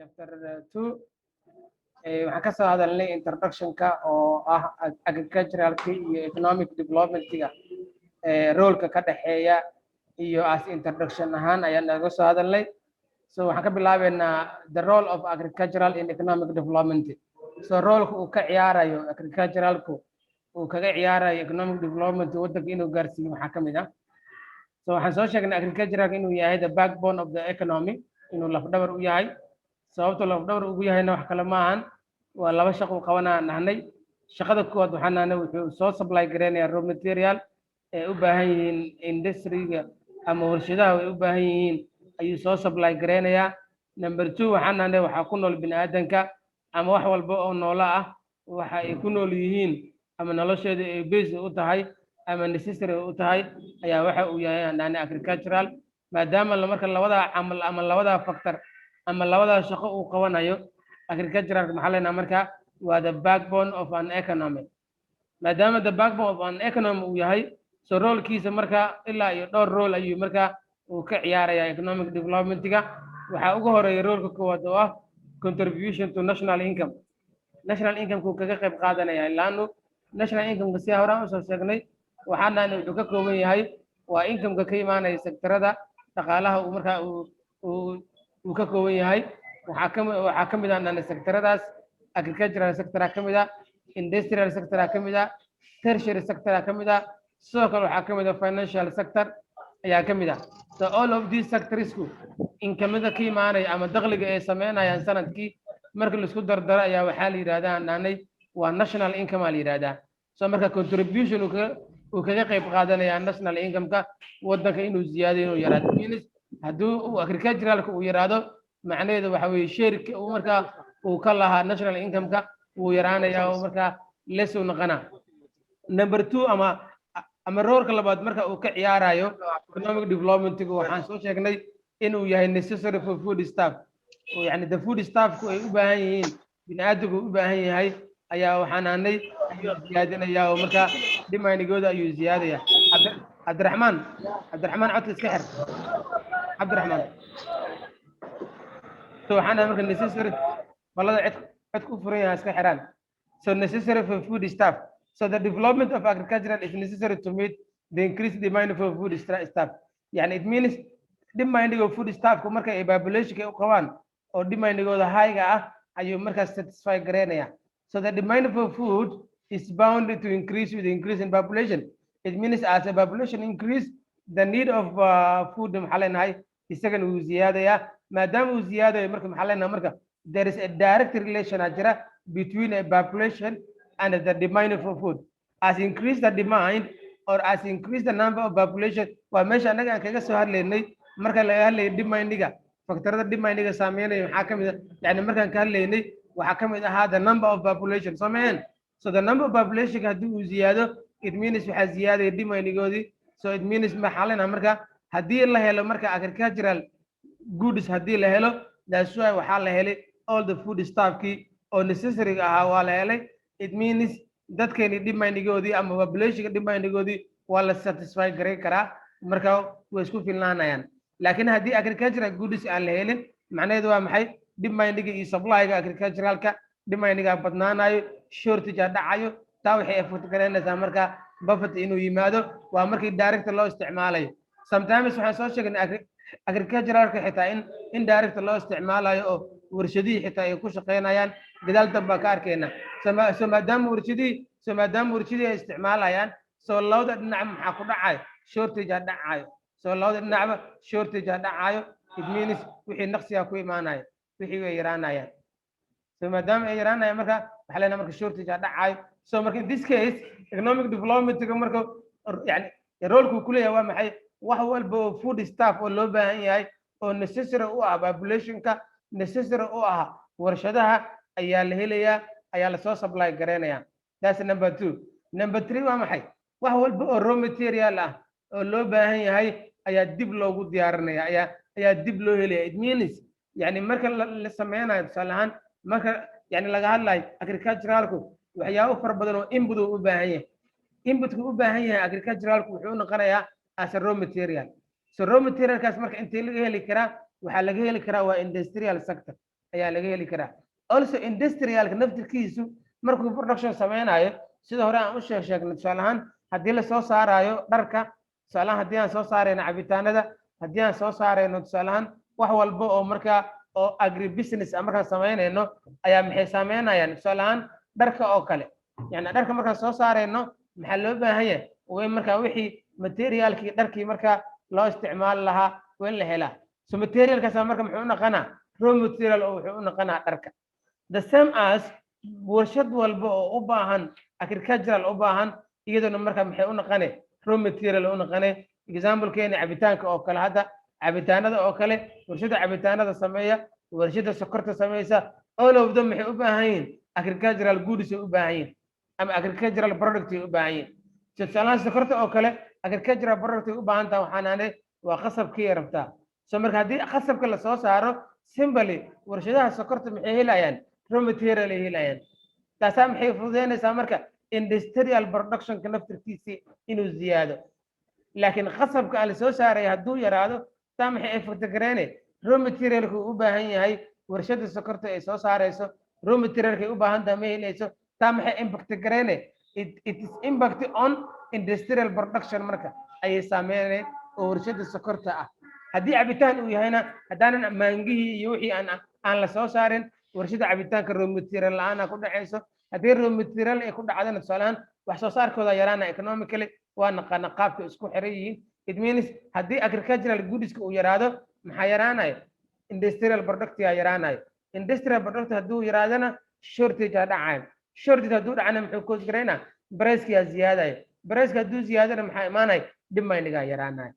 chapter 2 waxaan ka soo hadalnay introduction-ka oo ah agricultural-ka iyo economic development-ga role-ka ka dhaxeeya iyo as introduction ahaan ayaan naga soo hadalnay. So waxaan ka bilaabeynaa the role of agricultural in economic development. So role-ka uu ka ciyaarayo agricultural-ku uu kaga ciyaarayo economic development waddanka inuu gaarsiiyo waxaa ka mid ah. So waxaan soo sheegnay agricultural inuu yahay the backbone of the economy, inuu lafdhabar u yahay. Sababta lafdhabar ugu yahayna wax kale maahan, waa laba shaqo u qabanaa nahnay. Shaqada koowaad waxaan nahnay wuxuu soo supply gareynaya raw material ee u baahan yihiin industry-ga ama warshadaha ay u baahan yihiin ayuu soo supply gareynayaa. Number 2 waxaan nahnay waxaa ku nool bini'aadanka ama wax walba oo noola ah waxa ay ku nool yihiin ama nolosheeda ay base u tahay ama necessary u tahay ayaa waxa uu yahay nahnay agricultural. Maadaama marka labada camal ama labada factor ama labada shaqo uu qabanayo agricultural maxaa leenahay marka waa the backbone of an economy. Maadaama the backbone of an economy uu yahay so role-kiisa marka ilaa iyo dhowr role ayuu marka uu ka ciyaaraya economic development-ga. Waxaa ugu horeeya role-ka koowaad oo ah contribution to national income. National income-ku kaga qayb qaadanaya ilaanu national income-ka si horaan usoo sheegnay waxaan nahnay wuxuu ka kooban yahay waa income-ka ka imaanaya sektorada dhaqaalaha uu marka uu ka kooban yahay. waxaa ka mid ah nahnay sektoradaas agricultural sector ka mid ah, industrial sector ka mid ah, tertiary sector ka mid ah, sidoo kale waxaa ka mid ah financial sector ayaa ka mid ah. So all of these sectorsku income-da ka imaanaya ama dakhliga ay sameynayaan sanadkii marka la isku dardaro ayaa waxaa la yiraahdaa nahnay waa national income la yiraahdaa. So marka contribution uu kaga qayb qaadanaya national income-ka waddanka inuu ziyaadiyo inuu yaraado. Hadduu agricultural-ka uu yaraado macnaheedu waxa weeye share-ka uu marka uu ka lahaa national income-ka wuu yaraanaya oo marka less uu noqonaa. Number 2 ama roorka labaad marka uu ka ciyaarayo economic development-ga waxaan soo sheegnay inuu yahay necessary for food staff. oo yani the food staff-ku ay u baahan yihiin bini'aadamku u baahan yahay ayaa waxaan nahnay ayuu ziyaadinaya oo marka demand-gooda ayuu ziyaadaya. Cabdiraxmaan codka iska xir. Cabdiraxmaan so waxaan nahnay marka necessary balada cod ku furan yahay iska xiraan. So necessary for food staff. So the development of agriculture is necessary to meet the increased demand for food staff. Yani it means demand-ga food staff-ku marka ay population-ka u qabaan oo demand-gooda high-ga ah ayuu markaas satisfy gareynaya. So the demand for food is bound to increase with the increase in population. It means as a population increase, the need of food maxaa leenahay isagana uu ziyaadaya. Maadaama uu ziyaadayo marka maxaa leenahay marka there is a direct relation jira between a population and the demand for food. As increase the demand or as increase the number of population waa meesha anaga aan kaga soo hadlaynay marka laga hadlayo demand-ga faktarada demand-ga saameynaya waxaa ka mid ah yani markaan ka hadlaynay waxaa ka mid ahaa the number of population soomayn. So the number of population haddii uu ziyaado it means waxaa ziyaadaya demand-goodii. So it means maxaa leenahay marka haddii la helo marka agricultural goods haddii la helo that's why waxaa la helay all the food staff-kii oo necessary ahaa waa la helay. It means dadkeeni demand-goodii ama population demand-goodii waa la satisfy gareyn karaa marka way isku filnaanayaan. laakiin haddii agricultural goods aan la helin macnaheedu waa maxay demand-ga iyo supply-ga agricultural-ka demand-ga badnaanayo shortage dhacayo taa waxay effort gareynaysaa marka buffet inuu yimaado waa markii direct loo isticmaalayo. Sometimes waxaan soo sheegnay agricultural-ka xitaa in indirect loo isticmaalayo oo warshadihii xitaa ay ku shaqeynayaan gadaal damba ka arkeyna. So maadaama warshadihii ay isticmaalayaan so labada dhinac maxaa ku dhacayo shortage dhacayo. So labada dhinacba shortage dhacayo it means wixii naqsiga ku imaanayo wixii way yaraanayaan. So maadaama ay yaraanayaan marka waxa leenahay marka shortage dhacayo. So marka in this case economic development-ga marka yani role-ku ku leeyahay waa maxay wax walba oo food staff oo loo baahan yahay oo necessary u ah population-ka necessary u ah warshadaha ayaa la helayaa ayaa la soo supply gareynaya. That's number 2. Number 3 waa maxay wax walba oo raw material ah oo loo baahan yahay ayaa dib loogu diyaarinaya ayaa dib loo helaya. It means yani marka la sameynayo tusaale ahaan marka yani laga hadlayo agricultural-ku waxyaabo fara badan oo input u baahan yahay. Input-ku u baahan yahay agricultural-ku wuxuu noqonayaa as a raw material. So raw material-kaas marka intee laga heli karaa waxaa laga heli karaa waa industrial sector. ayaa laga heli karaa. Also industrialka naftirkiisu markuu production sameynayo sida hore aan u sheegnay tusaale ahaan haddii la soo saarayo dharka tusaale ahaan haddii aan soo saarayno cabitaanada haddii aan soo saarayno tusaale ahaan wax walba oo markaa oo agribusiness markaan sameynayno ayaa maxay sameynayaan tusaale ahaan dharka oo kale yani dharka markaan soo saarayno maxaa loo baahan yahay way markaa wixii materialkii dharkii markaa loo isticmaali lahaa waa in la helaa so materialkaas marka muxuu u noqonaa raw material oo wuxuu u noqonaa dharka the same as warshad walba oo u baahan agricultural u baahan iyaduna marka maxay u noqonay raw material u noqonay example-keena cabitaanka oo kale hadda cabitaanada oo kale warshada cabitaanada sameeya warshada sokorta sameeysa all of them maxay u baahan yihiin agricultural goods u baahan yihiin ama agricultural product u baahan yihiin tusaale sokorta oo kale agricultural product u baahan tahay waxaan aanay waa qasabkii rabtaa so marka haddii qasabka la soo saaro simply warshadaha sokorta maxay helayaan raw material ay helayaan taasaa maxay fududeynaysaa marka industrial production ka naftirkiisii inuu ziyaado laakiin qasabka aan la soo saaray hadduu yaraado taa maxay effect gareene raw materialku u baahan yahay warshada sokorta ay soo saarayso raw materialka ay u baahan tahay ma helayso taa maxay impact gareene it is impact on industrial production marka ayay saameynayaan oo warshada sokorta ah haddii cabitaan uu yahayna haddaanan maangihii iyo wixii aan la soo saarin warshada cabitaanka raw material la'aana ku dhacayso haddii raw material ay ku dhacdana tusaale ahaan wax soo saarkooda yaraana economically waa naqaana qaabka isku xiran yihiin it means haddii agricultural goods uu yaraado maxaa yaraanayo industrial product yaa yaraanayo industrial product hadduu yaraadana shortage aa dhacayo shortage hadduu dhacana muxuu koos garaynaa price yaa ziyaadayo price hadduu ziyaadana maxaa imaanayo demand-gaa yaraanayo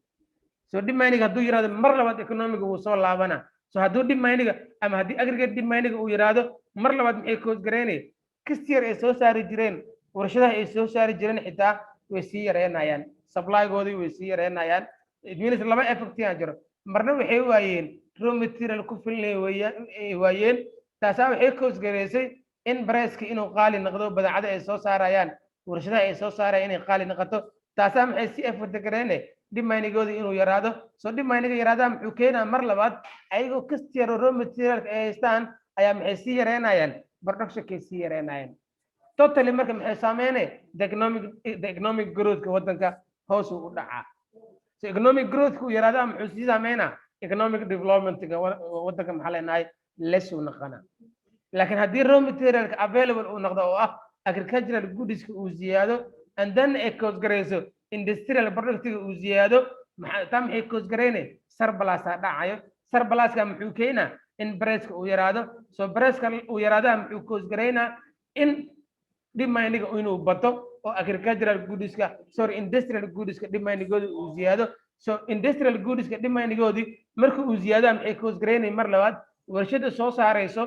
so demand hadduu yiraahdo mar labaad economic wuu soo laabana so hadduu demand ama haddii aggregate demand uu yiraahdo mar labaad maxay koos gareynay kastiyar ay soo saari jireen warshadaha ay soo saari jireen xitaa way sii yareynayaan supply-goodii way sii yareynayaan it means laba effect yaa jiro marna waxay waayeen raw material ku filan waayeen taasaa waxay koos gareysay in price-ka inuu qaali noqdo badeecada ay soo saarayaan warshadaha ay soo saarayaan inay qaali noqoto taasaa maxay si effect gareynay demand-goodii inuu yaraado so demand-ga yaraada muxuu keenaa mar labaad ayagoo kastiyar raw material ay haystaan ayaa maxay sii yareynayaan production-kay sii yareynayaan totally marka maxay saameynay the economic growth-ka waddanka hoos u dhacaa so economic growth-ku yaraada muxuu sii saameynaa economic development-ga waddanka maxaa leenahay less uu noqonaa laakiin haddii raw material-ka available uu noqdo oo ah agricultural goods-ka uu ziyaado and then ay koos garayso industrial product-ga uu ziyaado taa maxay koos garaynay surplus-aa dhacayo surplus-ka muxuu keenaa in price-ka uu yaraado so price-ka uu yaraada muxuu koos garaynaa in demand-ga inuu bato oo agricultural goods-ka industrial goods-ka demand-gooda uu ziyaado so industrial goods-ka demand-goodii marka uu ziyaado maxay koos garaynay mar labaad warshada soo saarayso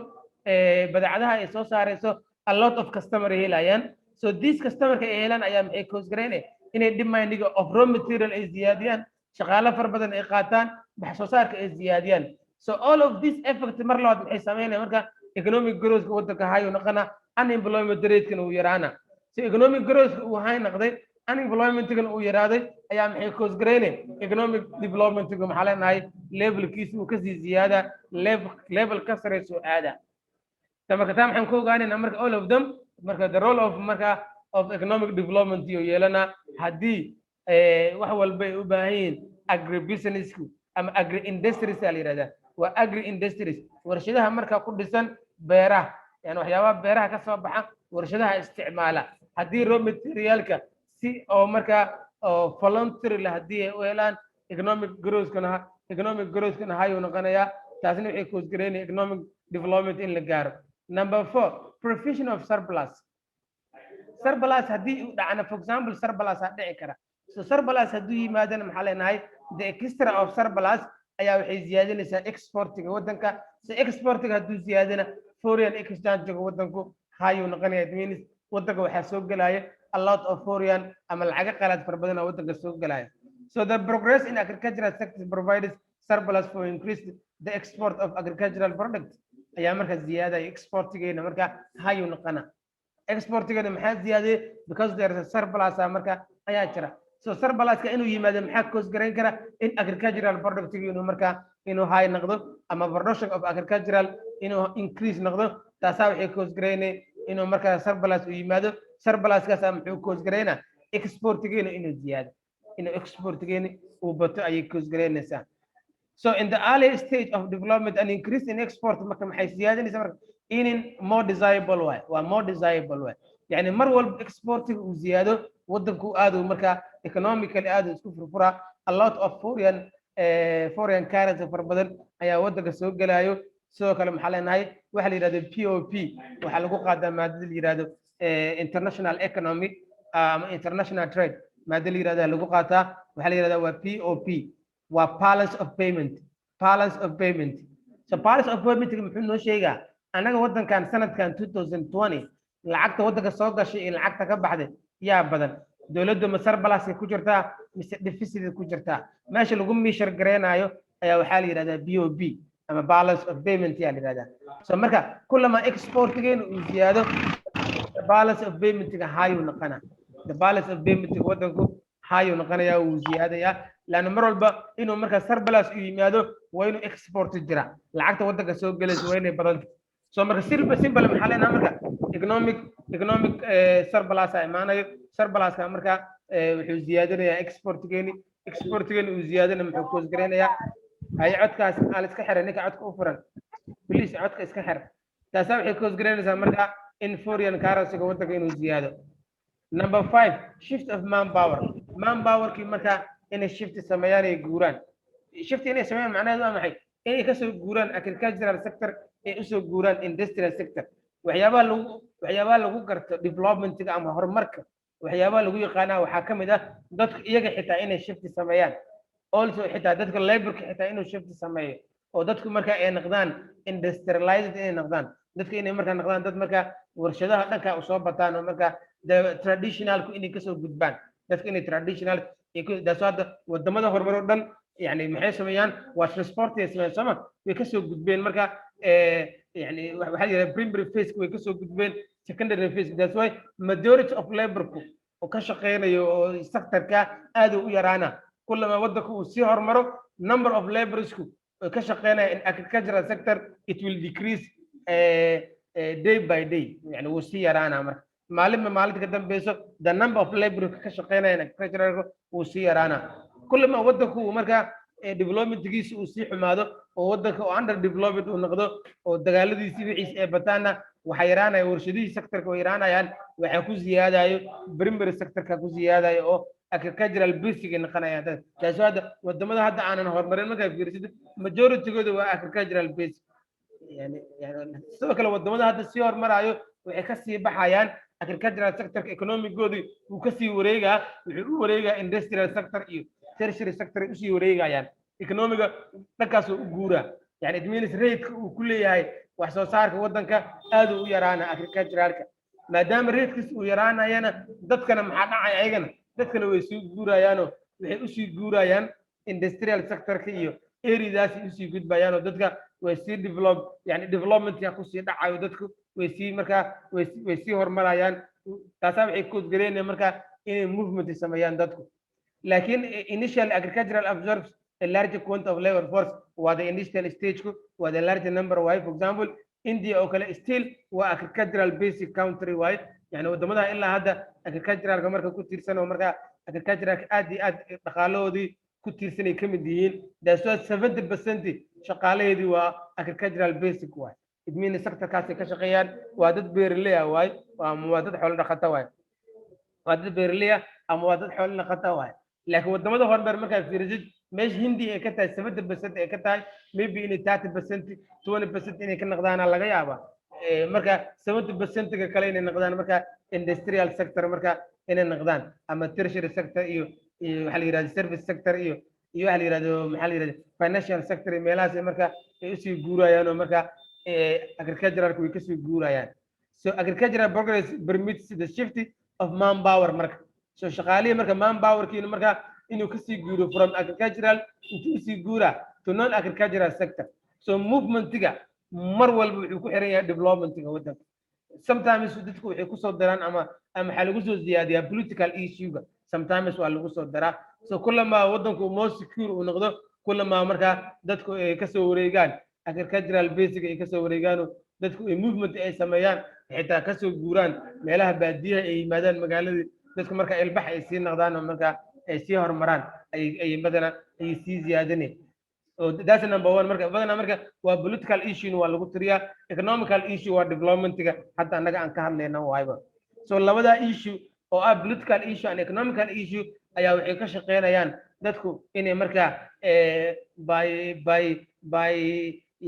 badeecadaha ay soo saarayso a lot of customer ay helayaan so these customer-ka ay helaan ayaa maxay koos garaynay inay demand-ga of raw material ay ziyaadiyaan shaqaale fara badan ay qaataan wax soo saarka ay ziyaadiyaan so all of this effect mar labaad maxay sameynayaan marka economic growth-ka waddanka hayo noqona unemployment rate-kana uu yaraana so economic growth-ka uu hay noqday unemployment-kana uu yaraaday ayaa maxay koos garaynay economic development-ga maxaa leenahay levelkiisa uu kasii ziyaada level ka sareyso aada marka taa maxaan ku ogaanaynaa marka all of them marka the role of marka of economic development iyo yeelana haddii wax walba ay u baahan yihiin agribusiness-ku ama agri industries la yiraahdaa waa agri industries warshadaha marka ku dhisan beeraha yani waxyaabaha beeraha ka soo baxa warshadaha isticmaala haddii raw material-ka si oo marka voluntary la haddii ay u helaan economic growth-kana hayuu noqonayaa taasna waxay koos gareynaya economic development in la gaaro number 4 provision of surplus haddii uu dhacana for example surplus aa dhici kara so surplus hadduu yimaadana maxaa leenahay the extra of surplus ayaa waxay ziyaadinaysaa exportiga waddanka so exportiga hadduu ziyaadana foreign exchange-ga waddanku hayuu noqonaya it means waddanka waxaa soo gelaya a lot of foreign ama lacaga qalaad fara badan oo waddanka soo gelaya so the progress in agricultural sector provides surplus for increase the export of agricultural products ayaa marka ziyaadaya exportigeena marka hayuu noqona exportigeena maxaa ziyaadiyay because there is a surplus marka ayaa jira so surpluska inuu yimaado maxaa cause gareyn kara in agricultural productive inuu markaa inuu high noqdo ama production of agricultural inuu increase noqdo taasaa waxay cause gareynay inuu markaa surplus u yimaado surpluskaas muxuu cause gareynaa exportigeena inuu ziyaado inuu exportigeena uu bato ayay cause gareynaysaa. So in the early stage of development, an increase in export marka maxay siyaadinaysaa marka in more desirable way waa more desirable way yani mar walba exporting uu ziyaado wadanku aad uu marka economically aad isku furfura a lot of foreign currency far badan ayaa wadanka soo galayo sidoo kale maxaa leenahay waxa la yiraahdo POP waxa lagu qaadaa maadada la yiraahdo international economic ama international trade maadada la yiraahdo lagu qaataa waxa la yiraahdaa waa POP waa balance of payment so balance of payment muxuu noo sheegaa anaga wadankan sanadkan 2020 lacagta wadanka soo gashay iyo lacagta ka baxday yaa badan dawladdu ma surplus ku jirtaa mise deficit ku jirtaa meesha lagu measure gareenayo ayaa waxaa la yiraahdaa BOP ama balance of payment yaa la yiraahdaa so marka kullama exportigeena uu ziyaado balance of payment ga high uu noqonaa the balance of payment wadanku high uu noqonayaa uu ziyaadayaa laana mar walba inuu marka surplus u yimaado waa inuu export jira lacagta wadanka soo galayso waa inay badan so marka simple maxaa leenahay marka economic surplus ay imaanayo surpluska marka wuxuu ziyaadinayaa exportigeeni uu ziyaadina muxuu cause gareynayaa ay codkaas aan iska xiray ninka codka u furan please codka iska xir taasa waxay cause gareynaysaa marka in foreign currency wadanka inuu ziyaado. Number 5 shift of manpower kii marka inay shift sameeyaan ay guuraan shift inay sameeyaan macnaheedu waa maxay inay ka soo guuraan agricultural sector ee u soo guuraan industrial sector waxyaabaha lagu garto development-ga ama horumarka waxyaabaha lagu yaqaanaa waxaa ka mid ah dadka iyaga xitaa inay shift sameeyaan also xitaa dadka laborka xitaa inuu shift sameeyo oo dadku marka ay noqdaan industrialized inay noqdaan dadka inay marka noqdaan dad marka warshadaha dhanka u soo bataan oo marka traditionalku inay ka soo gudbaan dadka inay traditional daasada wadamada horumar dhan yani maxay sameeyaan waa transport ay sameeyaan sama way ka soo gudbeen marka yani waxa la yiraahdaa primary phase way ka soo gudbeen secondary phase that's why majority of labor oo ka shaqeynayo oo sectorka aad u yaraana kullama wadanku uu sii horumaro number of laborers oo ka shaqeynaya in agricultural sector it will decrease day by day yani uu sii yaraana marka maalinta ka dambeyso the number of laborers ka shaqeynaya in agricultural uu sii yaraana kullama wadanku uu marka development-giisa uu sii xumaado oo wadanka oo under development uu noqdo oo dagaaladiisii wixiis ay bataana waxa yaraanaya warshadihii sectorka oo yaraanayaan waxa ku ziyaadayo primary sectorka ku ziyaadayo oo agricultural basic noqonaya taasoo hadda wadamada hadda aanan horumarin marka fiirsid majority-gooda waa agricultural basic yani sidoo kale wadamada hadda sii horumarayo waxay ka sii baxayaan agricultural sectorka economic-goodu uu ka sii wareegaa wuxuu u wareegaa industrial sector iyo tertiary sector u sii wareegayaan economiga dhankaas u guuraa yani it means rate-ka uu ku leeyahay wax soo saarka wadanka aad u yaraana agriculturalka maadaama rate-kiis uu yaraanayana dadkana maxaa dhacay ayagana dadkana way sii guurayaanoo waxay u sii guurayaan industrial sectorka iyo area-daas u sii gudbayaan oo dadka way sii yani development-ka ku sii dhacayo dadku way sii marka way sii horumarayaan taasa waxay ku gareynayaan marka inay movement sameeyaan dadku لكن initial agricultural absorbs a large quantity of labor force was the initial stage was a large number why for example India oo kale still waa agricultural basic country wide yani wadamada ilaa hadda agricultural marka ku tiirsan oo marka agricultural aad dhaqaalahoodii ku tiirsan ay kamid yihiin that's why 70% shaqaalaheedii waa agricultural basic wide it means sector-kaas ka shaqeeyaan waa dad beeraley ah waay waa dad xoolo dhaqato waay waa dad beeraley ah ama waa dad xoolo dhaqato waay laakiin wadamada horumar markaa fiirisid meesha hindi ay ka tahay 70% ay ka tahay maybe inay 30% 20% inay ka noqdaan laga yaabaa marka 70% ka kale inay noqdaan marka industrial sector marka inay noqdaan ama tertiary sector iyo waxa la yiraahdo service sector iyo waxa la yiraahdo maxaa la yiraahdo financial sector meelahaas marka ay usii guurayaan oo marka agricultural way ka sii guurayaan so agricultural progress permits the shift of manpower marka so shaqaalihi marka manpower-kiina marka inuu ka sii guuro from agricultural intuu sii guura to non agricultural sector so movement-ga mar walba wuxuu ku xiran yahay development-ga wadanka sometimes dadku waxay ku soo daraan ama waxa lagu soo ziyaadiyaa political issue-ga sometimes waa lagu soo daraa so kullama waddanku more secure uu noqdo kullama markaa dadku ay kasoo wareegaan agricultural basic ay kasoo wareegaan dadku ay movement ay sameeyaan xitaa kasoo guuraan meelaha baadiyaha ay yimaadaan magaaladii dadku marka ilbax ay sii noqdaan oo marka ay sii horumaraan ay badana ay sii ziyaadinay so that's number one marka badana marka waa political issue waa lagu tiriyaa economical issue waa developmentiga hadda annaga aan ka hadlayna waayba so labada issue oo ah political issue and economical issue ayaa waxay ka shaqeynayaan dadku inay marka by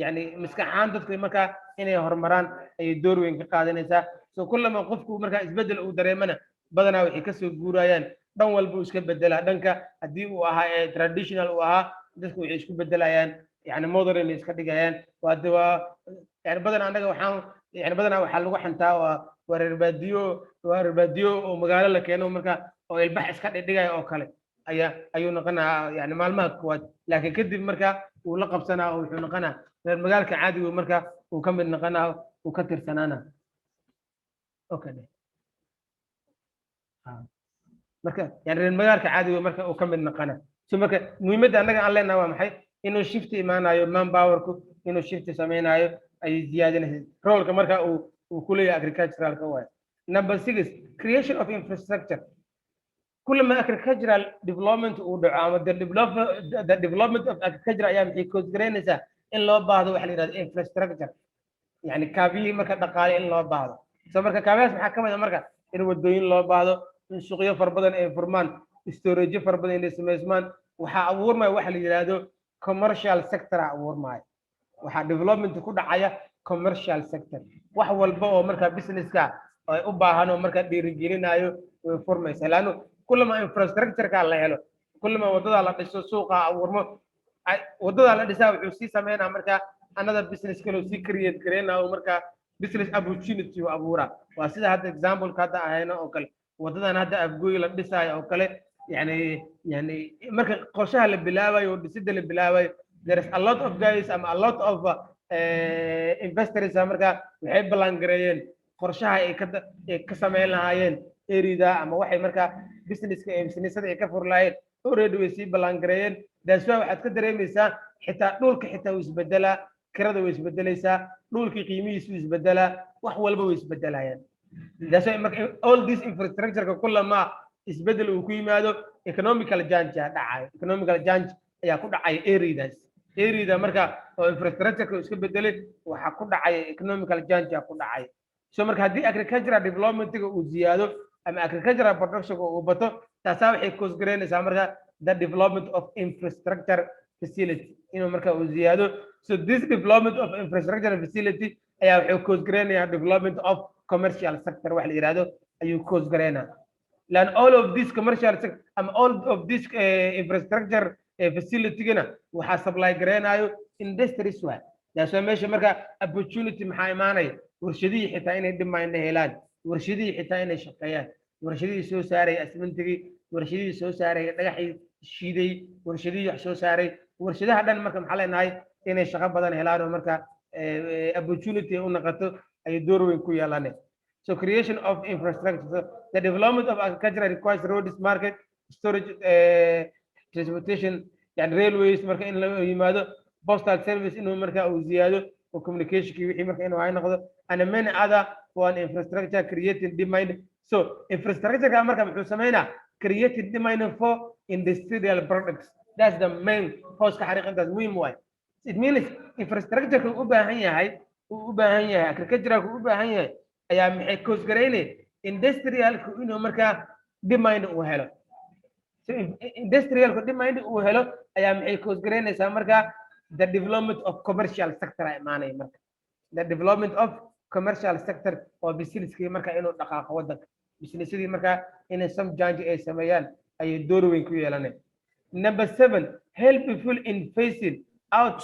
yani maskaxaan dadku marka inay horumaraan ay door weyn ka qaadanaysaa so kullama qofku marka isbedel uu dareemana badanaa waxay kasoo guurayaan dhan walba uu iska bedelaa dhanka haddii uu ahaa traditional uu ahaa dadku waxay isku bedelayaan yani modern iska dhigayaan waa yani badanaa annaga waxaa lagu xantaa waa reer baadiyo oo magaalo la keeno marka oo ilbax iska dhigaya oo kale ayuu noqonaa yani maalmaha koowaad laakiin kadib marka uu la qabsanaa oo wuxuu noqonaa reer magaalka caadigu marka uu ka mid noqonaa uu ka tirsanaana okay marka yani reer magaalka caadigu marka uu ka mid noqonaa so marka muhiimadda annaga aan leenahay waa maxay inuu shift imaanayo manpowerku inuu shift samaynayo ay ziyaadinaysa roolka marka uu ku leeyahay agriculturalka waay number 6 creation of infrastructure كل agricultural development ودعم the development of agriculture ayaa maxay koosgareynaysaa in loo baahdo waxa la yiraahdo infrastructure yani kaabiyi marka dhaqaale in loo baahdo soo marka kaabiyaas maxaa kamid ah marka in wadooyin loo baahdo in suuqyo far badan ay furmaan storage far badan ay sameysmaan waxa abuurmaya waxa la yiraahdo commercial sector abuurmaya waxa development ku dhacaya commercial sector wax walba oo marka businesska ay u baahan oo marka dhiirigelinayo way furmaysaa laano كلما infrastructure ka la helo كلما wadada la dhiso suuqa abuurmo wadada la dhisaa wuxuu sii sameynaa marka another business kale oo sii create gareynaa marka business opportunity oo abuura waa sida hadda example ka hadda ahayna oo kale wadadan hadda afgooy la dhisaayo oo kale yani marka qorshaha la bilaabayo dhisida la bilaabayo there is a lot of guys and a lot of investors marka waxay balan gareeyeen qorshaha ay ka sameyn lahaayeen erida ama waxay marka businessada ay ka furlaayeen already way sii balan gareeyeen daaswa waxaad ka dareemaysaa xitaa dhulka xitaa uu isbedelaa kirada way isbedelaysaa dhulkii qiimihiisu isbedelaa wax walba way isbedelayaan daaswa marka all this infrastructure kullama isbedel uu ku yimaado economical change ayaa ku dhacay erida marka oo infrastructure iska bedelay waxa ku dhacay economical change ku dhacay so marka haddii agricultural development uu ziyaado ama agricultural production uu bato taasaa waxay koosgareynaysaa marka the development of infrastructure facility inuu marka uu ziyaado so this development of infrastructure facility ayaa waxay koosgareynayaa development of commercial sector wax la yiraahdo ayuu koosgareynaa lan all of this commercial sector all of this infrastructure facility-gana waxaa supply gareynayo industries waa taasoo meesha marka opportunity maxaa imaanaya warshadihii xitaa inay demand helaan warshadihii xitaa inay shaqeeyaan warshadihii soo saaray asmintigii warshadihii soo saaray dhagaxii shiiday warshadihii wax soo saaray warshadaha dhan marka maxaa leenahay inay shaqo badan helaan oo marka opportunity u noqoto ay door weyn ku yeelanay so creation of infrastructure so the development of agriculture requires roads market storage transportation yani railways marka in la yimaado postal service inuu marka uu ziyaado oo communication ki wixii marka inuu ay noqdo and many other one infrastructure creating demand so infrastructure ka marka muxuu sameynaa creating demand for industrial products that's the main cause ka xariiqintaas muhiim waay it means infrastructure uu u baahan yahay agriculture uu u baahan yahay ayaa maxay cause gareynay industrial inuu marka demand uu helo so industrial demand uu helo ayaa maxay cause gareynaysaa marka the development of commercial sector ay imaanay marka the development of commercial sector oo businesskii marka inuu dhaqaaqo wadanka businessadii marka inay some change ay sameeyaan ay door weyn ku yeelanay number 7 help people in facing out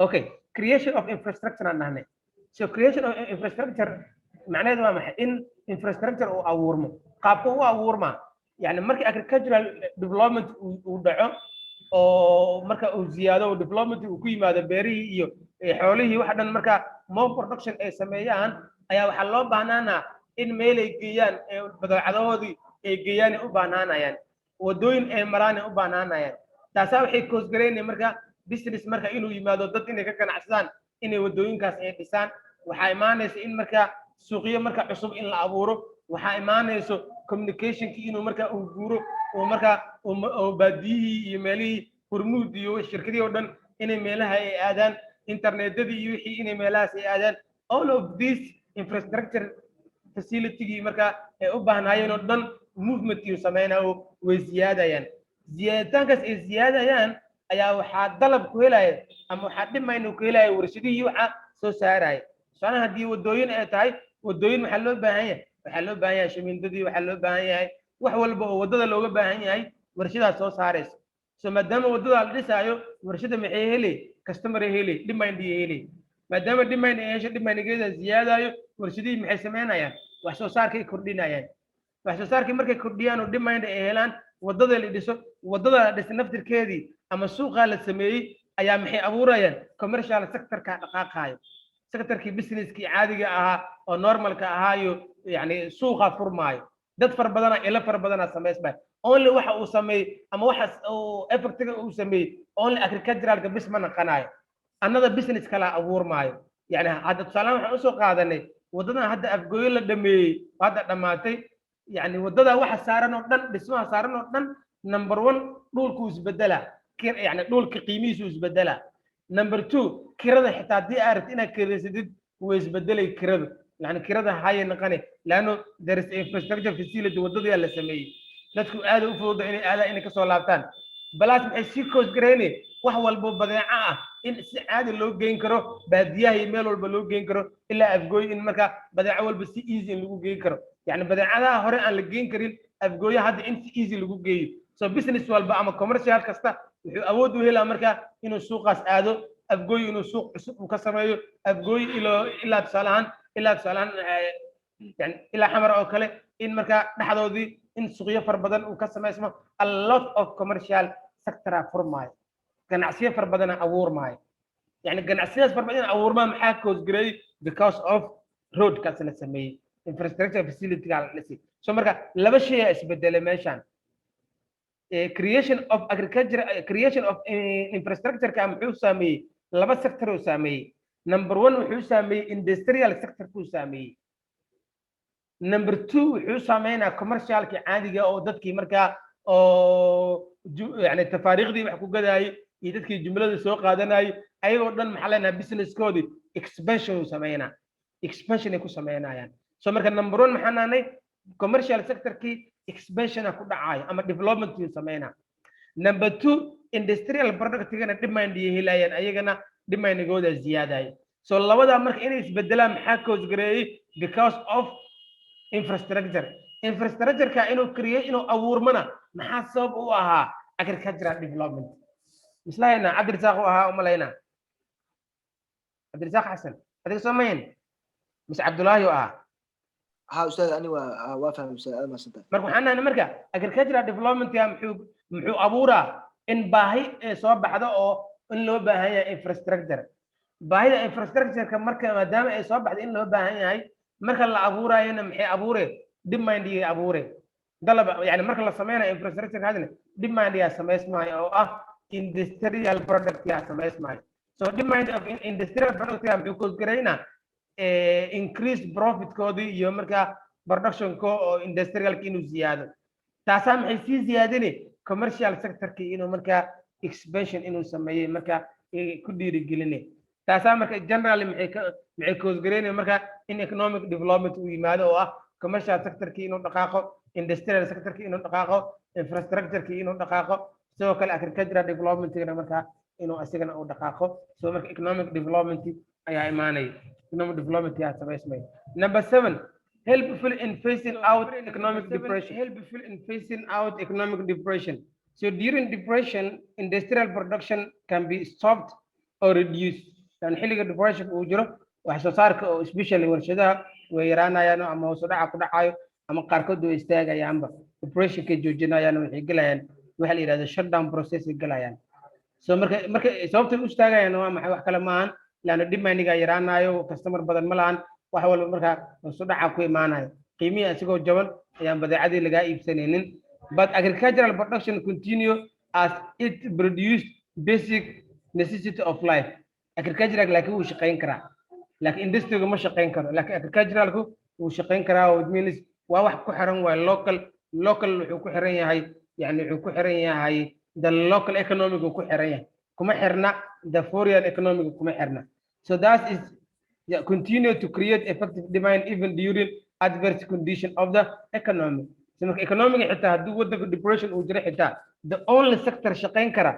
okay creation of infrastructure aan nahnay so creation of infrastructure macnaheedu waa maxay in infrastructure uu abuurmo qaabka uu abuurma يعني marka agricultural development uu dhaco oo marka uu ziyaado development uu ku yimaado beerihii iyo xoolihii wax dhan marka more production ay sameeyaan ayaa waxa loo baahnaana in meel ay geeyaan badeecadahoodii ay geeyaan ay u baahnaanayaan wadooyin ay maraan ay u baahnaanayaan taasaa waxay koosgareynaya marka business marka inuu yimaado dad inay ka ganacsadaan inay wadooyinkaas ay dhisaan waxaa imaanaysa in marka suuqyo marka cusub in la abuuro waxaa imaanayso communicationkii inuu marka uu guuro oo marka baadiyihii iyo meelihii hormuud iyo shirkadihii oo dhan inay meelaha ay aadaan internetadii iyo wixii inay meelahaas ay aadaan all of this infrastructure facilitygii marka ay u baahnaayeen oo dhan movement iyo sameynaayo way ziyaadayaan ziyaaditaankaas ay ziyaadayaan ayaa waxaa dalab ku helaya ama waxaa dhimayna ku helaya warshadihii waxa soo saaraya tusaale haddii wadooyin ay tahay wadooyin waxaa loo baahan yahay shamiindadii waxaa loo baahan yahay wax walba oo wadada looga baahan yahay warshadaas soo saaraysa so maadaama wadada la dhisaayo warshada maxay helay customer helay demand helay maadaama demand ay hesho demandgeeda ziyaadayo warshadihii maxay sameynayaan wax soo saarkay kordhinayaan wax soo saarkii markay kordhiyaan oo demand ay helaan wadada la dhiso wadada la dhis naftirkeedii ama suuqa la sameeyay ayaa maxay abuurayaan commercial sector-ka dhaqaaqayo sector-kii business-kii caadiga ahaa oo normalka ahaayo yani suuqa furmaayo dad far badan ila far badan sameysbay only waxa uu sameeyay ama waxa uu effectiga uu sameeyay only agricultural-ka bis ma naqanayo another business kala abuurmaayo yani hadda tusaale waxaan usoo qaadanay wadadan hadda afgooyo la dhameeyay hadda dhamaatay yani wadada waxa saaran oo dhan dhismaha saaran oo dhan number 1 dhulku isbedela يعني دول كقيميس ويسبدلها نمبر 2 كرده حتى دي عارف انك كريسيد ويسبدلي كرده يعني كرده هاي نقني لانه درس انفراستراكشر فاسيلتي ودده يلا سميه dadku aad u fudud inay ka soo laabtaan balaas maxay si koos gareeyeen wax walba badeeca ah in si caadi loo geyn karo baadiyaha iyo meel walba loo geyn karo ilaa afgooy in marka badeeca walba si easy lagu geyn karo yani badeecadaha hore aan la geyn karin afgooy hadda in si easy lagu geeyo so business walba ama commercial kasta wuxuu awood u helaa marka inuu suuqaas aado afgooy inuu suuq cusub ka sameeyo afgooy ilaa tusaalahan yani ilaa xamar oo kale in marka dhaxdoodii in suuqyo far badan uu ka sameysmo a lot of commercial sector furmaayo ganacsiyo far badan abuurmaayo yani ganacsiyadaas far badan abuurmaa maxaa koos gareey because of road kaas la sameeyay infrastructure facility la dhisay so marka laba shay ay isbedelay meeshan creation of agriculture creation of infrastructure ka muxuu sameeyay laba sector uu sameeyay number 1 wuxuu sameeyay industrial sector ku sameeyay number 2 wuxuu sameeynaa commercial ki caadiga oo dadkii marka oo yani tafaariiqdii wax ku gadaayay iyo dadkii jumlada soo qaadanayay ayagoo dhan maxaa leenahay business koodi expansion uu sameeynaa expansion ay ku sameynayaan so marka number 1 maxaa naanay commercial sector ki expansion ku dhacayo ama development uu sameeynaa number 2 industrial product tigana demand ay helayaan ayagana demandgooda ziyaadayo so labada marka inay isbedelaan maxaa koos gareeyay because of infrastructure ka inuu create inuu abuurmana maxaa sabab u ahaa agricultural development mislaayna Cabdirasaaq u ahaa umalayna Cabdirasaaq Xasan adiga Soomaaliyan mis Cabdullaahi u ahaa ها أستاذ أنا وافهم أستاذ ما صدق. marka waxaan marka agricultural development ya muxuu abuuraa in baahi soo baxdo oo in loo baahan yahay infrastructure baahida infrastructure ka marka maadaama ay soo baxdo in loo baahan yahay marka la abuurayna maxay abuureen demand ay abuureen dalab yani marka la sameeyo infrastructure hadna demand ay sameysmaayo oo ah industrial product ya sameysmaayo so demand of industrial product ya muxuu ku gareynaa increased profit koodi iyo marka production ko oo industrial ki inuu ziyaado taasaa maxay sii ziyaadinay commercial sector ki inuu marka expansion inuu sameeyay marka ku dhiirigelinay taasaa marka generally maxay koos gareynay marka in economic development uu yimaado oo ah commercial sector ki inuu dhaqaaqo industrial sector ki inuu dhaqaaqo infrastructure ki inuu dhaqaaqo sidoo kale agricultural development marka inuu asigana uu dhaqaaqo so marka economic development ayaa imaanay economic development ya sameysmay number 7 helpful in phasing out economic depression so during depression industrial production can be stopped or reduced يعني xilliga depression uu jiro wax soo saarka oo especially warshadaha way yaraanayaan ama hoos u dhaca ku dhacayo ama qaarkood way istaagayaanba depression ka joojinayaan waxay galayaan waxa la yiraahdo shutdown process ay galayaan so marka sababta u istaagayaan waa maxay wax kale maahan laana demand-ga yaraanayo customer badan ma lahan wax walba marka hoos u dhaca ku imaanayo qiimihi asigoo jaban ayaan badeecadii lagaa iibsanaynin but agricultural production continue as it produce basic necessity of life agricultural laakiin wuu shaqayn karaa laakiin industry ma shaqayn karo laakiin agriculturalku wuu shaqayn karaa oo means waa wax ku xiran waa local wuxuu ku xiran yahay yani wuxuu ku xiran yahay the local economic uu ku xiran yahay kuma xirna the foreign economic kuma xirna so that is continue to create effective demand even during adverse condition of the economy so marka economic xitaa hadduu wadanka depression uu jiro xitaa the only sector shaqayn kara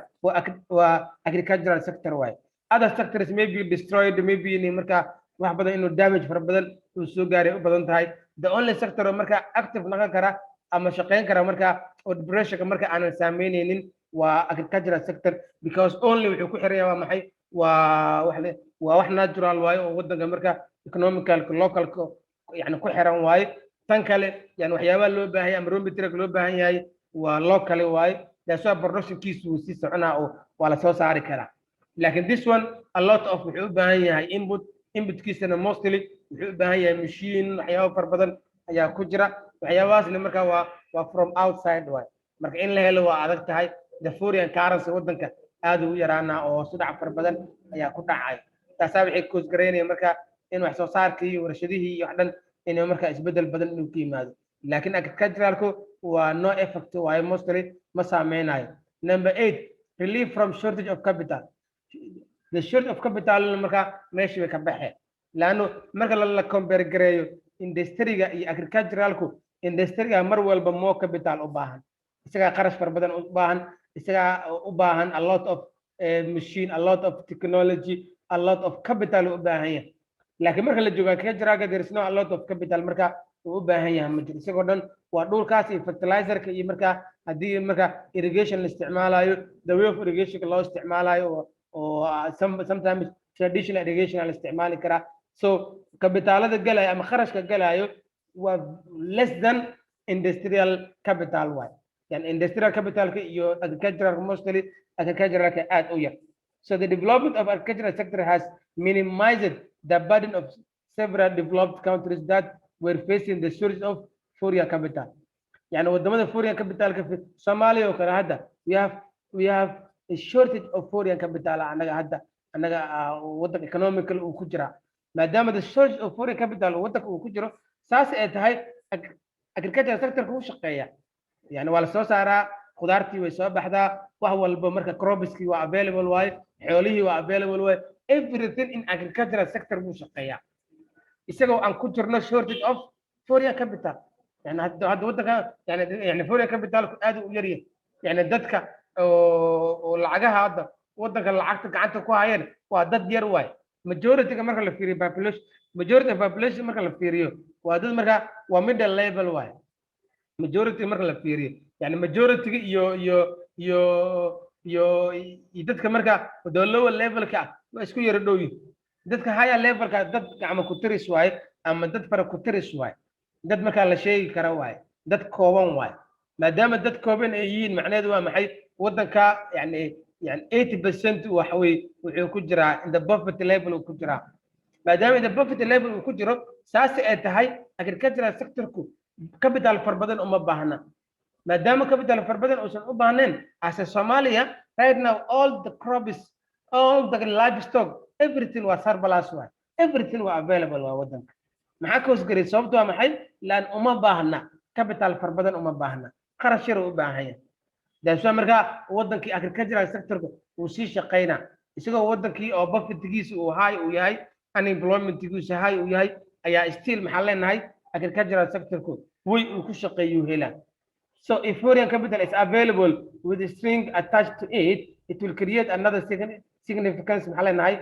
waa agricultural sector waaye other sectors may be destroyed maybe marka wax badan inuu damage fara badan uu soo gaaray u badan tahay the only sector marka active noqon kara ama shaqayn kara marka oo depression marka aanan saameynaynin waa agricultural sector because only wuxuu ku xiran yahay waa maxay waa wax natural waaye oo wadanka marka economical local yani ku xiran waaye tan kale yani waxyaabaha loo baahan yahay ama raw material loo baahan yahay waa local waaye that's why production kiisu uu sii soconaa oo waa la soo saari karaa laakiin this one a lot of wuxuu u baahan yahay inputkiisana mostly wuxuu u baahan yahay machine waxyaabo fara badan ayaa ku jira waxyaabahaasna marka waa from outside waaye marka in la helo waa adag tahay the foreign currency wadanka aad u yaraana oo sudac fara badan ayaa ku dhacay taasaa waxay koos gareynaya marka in wax soo saarkii iyo warshadihii iyo wax dhan inay marka isbedel badan inuu ka yimaado laakiin agriculturalku waa no effect waaye mostly ma saameynayo number 8 relief from shortage of capital the shortage of capital marka meeshii way ka baxeen laano marka la compare gareeyo industry-ga iyo agriculturalku industry-ga mar walba more capital u baahan isaga qarash far badan u baahan isaga u baahan a lot of machine a lot of technology a lot of capital u baahan yahay laakiin marka la joogo agriculturalka there is no a lot of capital marka uu u baahan yahay ma jiro isagoo dhan waa dhulkaas iyo fertilizerka iyo marka haddii marka irrigation la isticmaalayo the way of irrigation loo isticmaalayo oo sometimes traditional irrigation la isticmaali karaa so capitalada galaya ama kharashka galayo waa less than industrial capital way yani industrial capitalka iyo agricultural mostly agriculturalka aad u yar so the development of agricultural sector has minimized the burden of several developed countries that were facing the shortage of foreign capital يعني wadamada foreign capital ka Soomaaliya oo kale hadda we have a shortage of foreign capital anaga wadanka economical uu ku jira maadaama the shortage of foreign capital wadanka uu ku jiro saas ay tahay agricultural sector ku shaqeeya yani waa la soo saaraa khudaartii way soo baxdaa wax walba marka cropski waa available way xoolihii waa available way everything in agricultural sector buu shaqeeya isagoo aan ku jirno shortage of foreign capital يعني هذا ودك يعني فوريا كابيتال aad u yar yahay يعني dadka oo lacagaha hadda wadanka lacagta gacanta ku hayeen waa dad yar waay majority marka la fiiriyo population marka la fiiriyo waa dad marka waa middle level waay majority marka la fiiriyo يعني majority iyo dadka marka lower level ka waa isku yar dhow yihiin dadka higher level ka dad gacmo ku tiris waay ama dad fara ku tiris waay dad marka la sheegi kara waay dad kooban waay maadaama dad kooban ay yihiin macnaheedu waa maxay wadanka yani 80% waxa way wuxuu ku jiraa in the poverty level uu ku jiraa maadaama in the poverty level uu ku jiro saas ay tahay agricultural sector-ku capital far badan uma baahna maadaama capital far badan uusan u baahnayn as a Somalia right now all the crops all the livestock everything was surplus waay everything was available waa wadanka maxaa ka hoosgaray sababtu waa maxay laan uma baahna capital far badan uma baahna qarash yar u baahan yahay daasoo marka wadankii agricultural sector-ku uu sii shaqeynaa isagoo wadankii oo buffetigiisa uu high uu yahay unemployment-giisa high uu yahay ayaa still maxaa leenahay agricultural sector-ku way uu ku shaqeeyo helaa so if foreign capital is available with a string attached to it will create another significant maxaa leenahay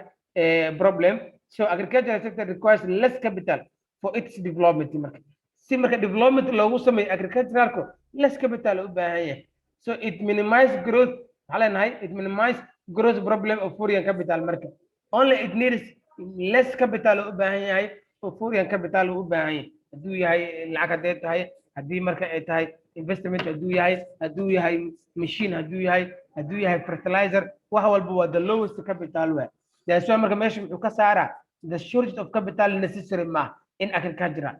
problem so agricultural sector requires less capital for its development marka si marka development loogu sameeyo agriculturalku less capital u baahan yahay so it minimize growth it minimize growth problem of foreign capital marka only it needs less capital u baahan yahay oo foreign capital u baahan yahay haduu yahay lacag hadee tahay hadii marka ay tahay investment haduu yahay machine haduu yahay fertilizer wax walba waa the lowest capital waa daasoo marka meesha wuxuu ka saaraa the shortage of capital necessary ma in agriculture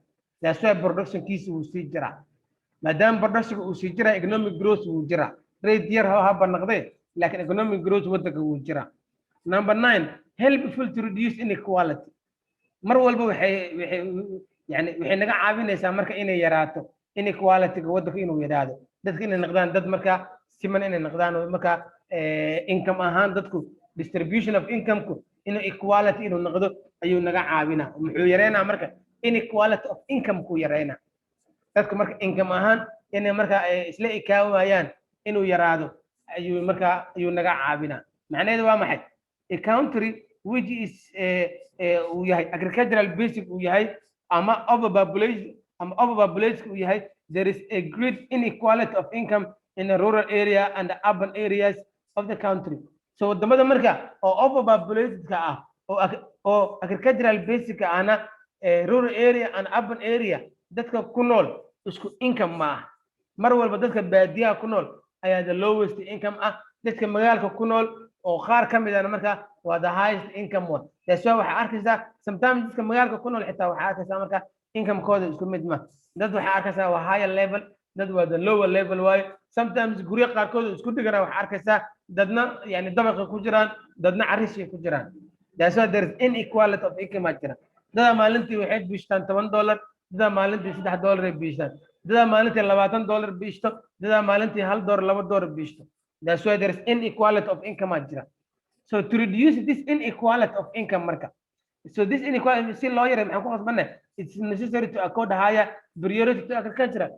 that's why production kiisa uu sii jiraa maadaama production uu sii jiraa economic growth uu jiraa rate yar haba noqdee laakiin economic growth waddanka uu jiraa number 9 helpful to reduce inequality mar walba waxay yani waxay naga caawinaysaa marka inay yaraato inequality-ga waddanka inuu yaraado dadka inay noqdaan dad marka siman inay noqdaan oo marka income ahaan dadku distribution of income-ku inuu equality inuu noqdo ayuu naga caawinaa muxuu yareynaa marka inequality of income-ku yareynaa dadku marka income ahaan inay marka isla ekaawayaan inuu yaraado ayuu naga caawinaa macnaheedu waa maxay a country which is uu yahay agricultural basic uu yahay ama overpopulation uu yahay there is a great inequality of income in the rural area and the urban areas of the country so wadamada marka oo overpopulated ah oo agricultural basic ahna rural area and urban area dadka ku nool isku income ma ah mar walba dadka baadiyaha ku nool ayaa the lowest income ah dadka magaalka ku nool oo qaar ka mid ah marka waa the highest income one that's why waxa arkaysaa sometimes dadka magaalka ku nool xitaa waxa arkaysaa marka income kooda isku mid ma dad waxa arkaysaa waa higher level dad waa the lower level waayo sometimes guryo qaarkood isku dhigana waxa arkaysaa dadna yani dabaqa ku jiraan dadna carishi ku jiraan that's why there is inequality of income jira dada maalintii waxay biishtaan $10 dada maalintii $3 ay biishtaan dada maalintii $20 biishto dada maalintii $1 $2 biishto that's why there is inequality of income jira so to reduce this inequality of income marka so this inequality si loo yareeyo maxaan ku qasbanay it's necessary to accord higher priority to agricultural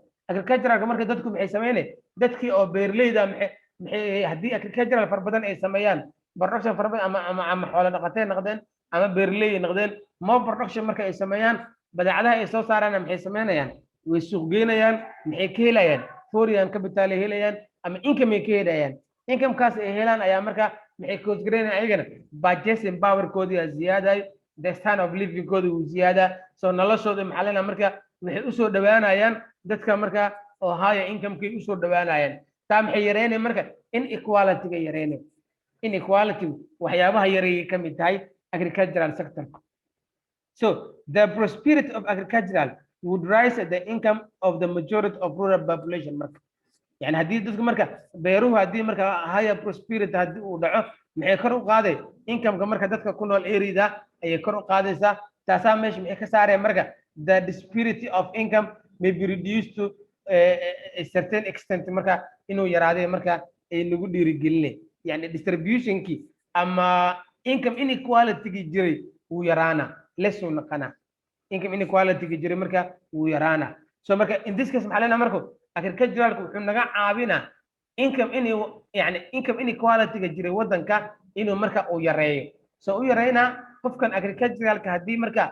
marka dadku maxay sameeyeen dadkii oo beerleyda maxay hadii agricultural farbadan ay sameeyaan production farbadan ama xoolo dhaqateen noqdeen ama beerley noqdeen more production marka ay sameeyaan badeecadaha ay soo saaraan maxay sameeyaan way suuq geynayaan maxay ka helayaan foreign capital ay helayaan ama income ay ka helayaan income kaas ay helaan ayaa marka maxay cost gareynayaan ayagana purchasing power koodi ayaa ziyaaday the standard of living koodi uu ziyaada soo noloshooda maxaa leena marka waxay u soo dhawaanayaan dadka marka oo higher income-kii u soo dhawaanayaan taa maxay yareynay marka inequality-ga yareynay inequality waxyaabaha yareeyay ka mid tahay agricultural sector so the prosperity of agricultural would rise the income of the majority of rural population marka yani haddii dadku marka beeruhu haddii marka higher prosperity haddii uu dhaco maxay kor u qaaday income-ka marka dadka ku nool area ayay kor u qaadaysaa taasaa meesha maxay ka saareen marka the disparity of income may be reduced to a certain extent marka inuu yaraaday marka ay nagu dhiirigelinay yani distribution-kii ama income inequality-gi jiray wuu yaraana lesuu noqona income inequality-gi jiray marka wuu yaraana so marka in this case maxaa leenaha marka agriculturalku wuxuu naga caawinaa income inequality-ga jiray waddanka inuu marka uu yareeyo so u yareynaa qofkan agriculturalka haddii marka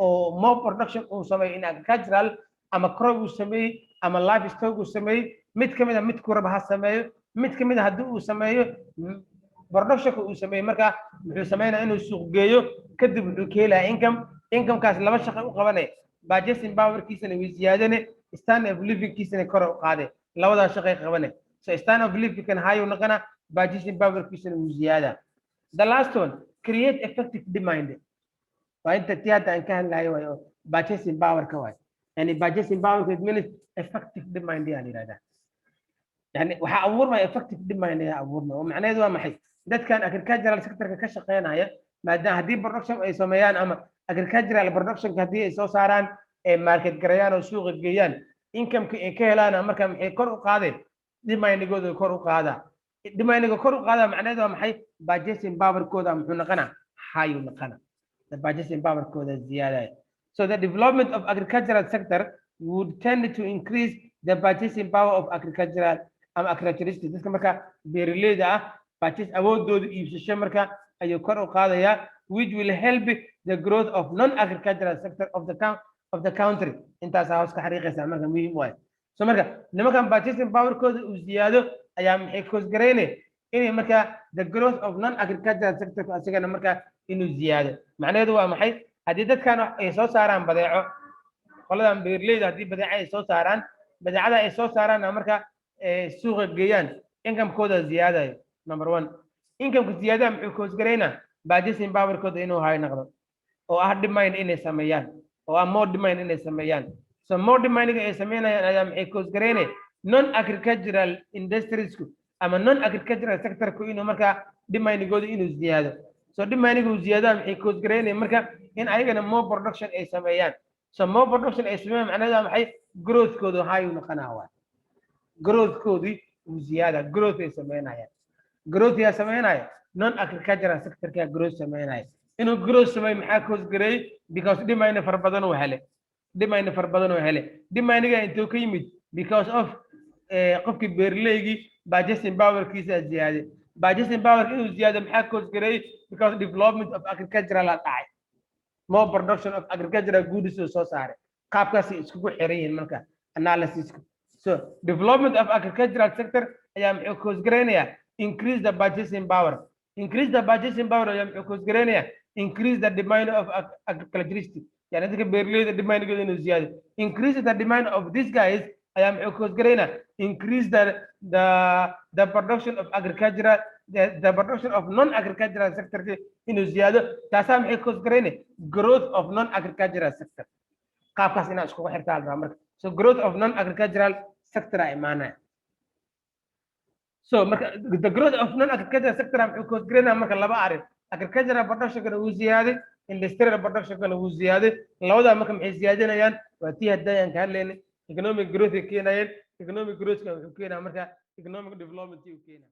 oo more production uu sameeyo in agricultural ama crop uu sameeyo ama livestock uu sameeyo mid ka mid ah mid kuraba ha sameeyo mid ka mid ah haddii uu sameeyo production uu sameeyo marka wuxuu sameynaa inuu suuq geeyo kadib wuxuu ka helayaa income-kaas laba shaqo u qabanay purchasing power-kiisana way ziyaadane standard of living-kiisana kor u qaade labadaas shaqay qabanay so standard of living-kan high uu noqona purchasing power-kiisana wuu ziyaada the last one create effective demand waa inta tii hadda aan ka hadlayo waayo purchasing power-ka waayo yani purchasing power-ka it means effective demand yaa la yidhahdaa yani waxaa abuurmaya effective demand ayaa abuurmaya oo macnaheedu waa maxay dadkan agricultural sector-ka ka shaqeynaya maadaama haddii production ay sameeyaan ama agricultural production-ka haddii ay soo saaraan ee market gareeyaan oo suuqa geeyaan income-ka ay ka helaan marka maxay kor u qaadeen demand-gooda kor u qaadaa demand-ga kor u qaadaa macnaheedu waa maxay purchasing power-kooda muxuu noqonaa high uu noqonaa the purchasing power-kooda ziyaadaya so the development of agricultural sector would tend to increase the purchasing power of agricultural agriculturist dadka marka beeraleyda ah purchase awoodooda iibsasho marka ayuu kor u qaadayaa which will help the growth of non-agricultural sector of the country intaas hoos ka xariiqaysaa marka muhiim waay so marka nimankan purchasing power-kooda uu ziyaado ayaa maxay koosgareynay inay marka the growth of non-agricultural sector asigana marka inuu ziyaado macnaheedu waa maxay haddii dadkan ay soo saaraan badeeco qoladan beeraleyda haddii badeeco ay soo saaraan badeecada ay soo saaraan marka suuqa geeyaan income-kooda ziyaadayo number 1 income-ka ziyaadaha muxuu koosgareynaa purchasing power-kooda inuu high noqdo oo ah demand inay sameeyaan oo ah more demand inay sameeyaan so more demanding ay sameynayaan ayaa maxay cause gareynay non agricultural industries ama non agricultural sector ku inuu marka demandingooda inuu ziyaado so demanding uu ziyaado maxay cause gareynay marka in ayagana more production ay sameeyaan so more production ay sameeyaan macnaheedu maxay growth koodu high noqonaa growth koodi uu ziyaada growth ay sameynayaan growth ya sameynaya non agricultural sector ka growth sameynaya inuu growth sameeyo maxaa cause gareey because demand far badan uu helay demandga intuu ka yimid because of qofkii beerleygi purchasing power kiisa ziyaaday purchasing power inuu ziyaado maxaa cause gareey because development of agricultural dhacay more production of agricultural goods soo saaray qaabkaas iskugu xiran yihiin marka analysis so development of agricultural sector ayaa muxuu cause gareynaya increase the purchasing power ayaa muxuu cause gareynaya increase the demand of agricultural يعني ذيك بيرلي the demand goes into زيادة increase the demand of these guys ayaa muxuu cause gareynaya increase the production of agricultural the production of non agricultural sector inuu ziyaado taasaa maxay cause gareynaya growth of non agricultural sector qaabkaas inaa iskugu xirtaa la marka so growth of non agricultural sector ay imaanaya so marka the growth of non agricultural sector muxuu cause gareynaya marka laba arrin agricultural production kana uu ziyaaday industrial production kana uu ziyaaday labada marka maxay ziyaadinayaan waa tii hadayaan ka hadlaynay economic growth keenayeen economic growth ka wuxuu keenaa marka economic development uu keenaa